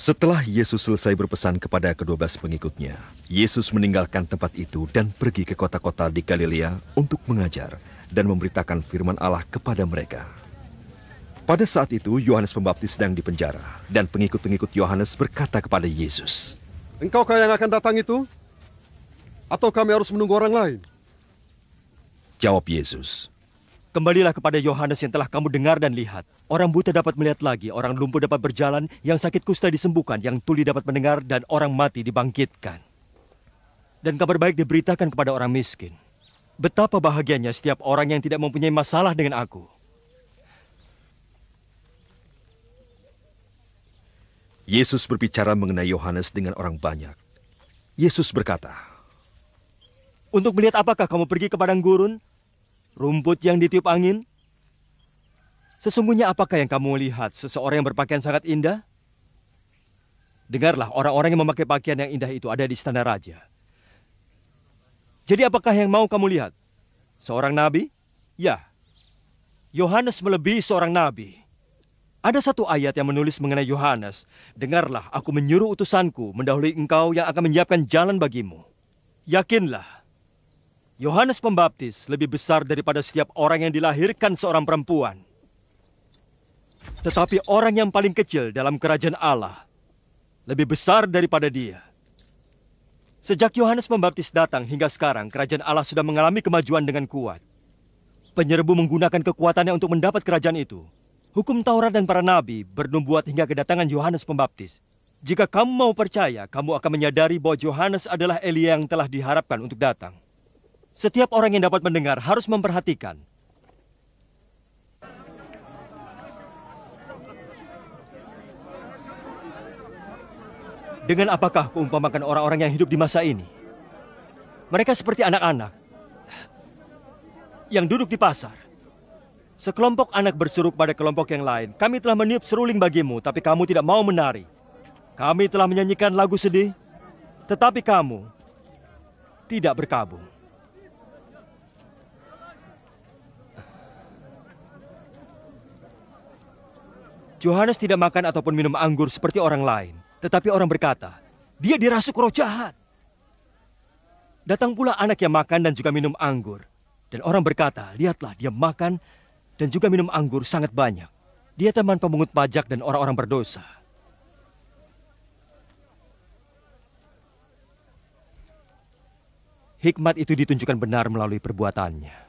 Setelah Yesus selesai berpesan kepada ke-12 pengikutnya, Yesus meninggalkan tempat itu dan pergi ke kota-kota di Galilea untuk mengajar dan memberitakan firman Allah kepada mereka. Pada saat itu, Yohanes Pembaptis sedang dipenjara, dan pengikut-pengikut Yohanes berkata kepada Yesus, "Engkaukah yang akan datang itu? Atau kami harus menunggu orang lain?" Jawab Yesus, "Kembalilah kepada Yohanes yang telah kamu dengar dan lihat. Orang buta dapat melihat lagi, orang lumpuh dapat berjalan, yang sakit kusta disembuhkan, yang tuli dapat mendengar, dan orang mati dibangkitkan. Dan kabar baik diberitakan kepada orang miskin. Betapa bahagianya setiap orang yang tidak mempunyai masalah dengan aku." Yesus berbicara mengenai Yohanes dengan orang banyak. Yesus berkata, "Untuk melihat apakah kamu pergi ke padang gurun? Rumput yang ditiup angin? Sesungguhnya apakah yang kamu lihat seseorang yang berpakaian sangat indah? Dengarlah, orang-orang yang memakai pakaian yang indah itu ada di istana raja. Jadi apakah yang mau kamu lihat? Seorang nabi? Ya, Yohanes melebihi seorang nabi. Ada satu ayat yang menulis mengenai Yohanes. Dengarlah, aku menyuruh utusanku mendahului engkau yang akan menyiapkan jalan bagimu. Yakinlah, Yohanes Pembaptis lebih besar daripada setiap orang yang dilahirkan seorang perempuan. Tetapi orang yang paling kecil dalam kerajaan Allah lebih besar daripada dia. Sejak Yohanes Pembaptis datang hingga sekarang, kerajaan Allah sudah mengalami kemajuan dengan kuat. Penyerbu menggunakan kekuatannya untuk mendapat kerajaan itu. Hukum Taurat dan para nabi bernubuat hingga kedatangan Yohanes Pembaptis. Jika kamu mau percaya, kamu akan menyadari bahwa Yohanes adalah Elia yang telah diharapkan untuk datang. Setiap orang yang dapat mendengar harus memperhatikan. Dengan apakah kuumpamakan orang-orang yang hidup di masa ini? Mereka seperti anak-anak yang duduk di pasar. Sekelompok anak berseru pada kelompok yang lain, "Kami telah meniup seruling bagimu, tapi kamu tidak mau menari. Kami telah menyanyikan lagu sedih, tetapi kamu tidak berkabung." Yohanes tidak makan ataupun minum anggur seperti orang lain, tetapi orang berkata, "Dia dirasuk roh jahat." Datang pula anak yang makan dan juga minum anggur. Dan orang berkata, "Lihatlah, dia makan dan juga minum anggur sangat banyak. Dia teman pemungut pajak dan orang-orang berdosa." Hikmat itu ditunjukkan benar melalui perbuatannya.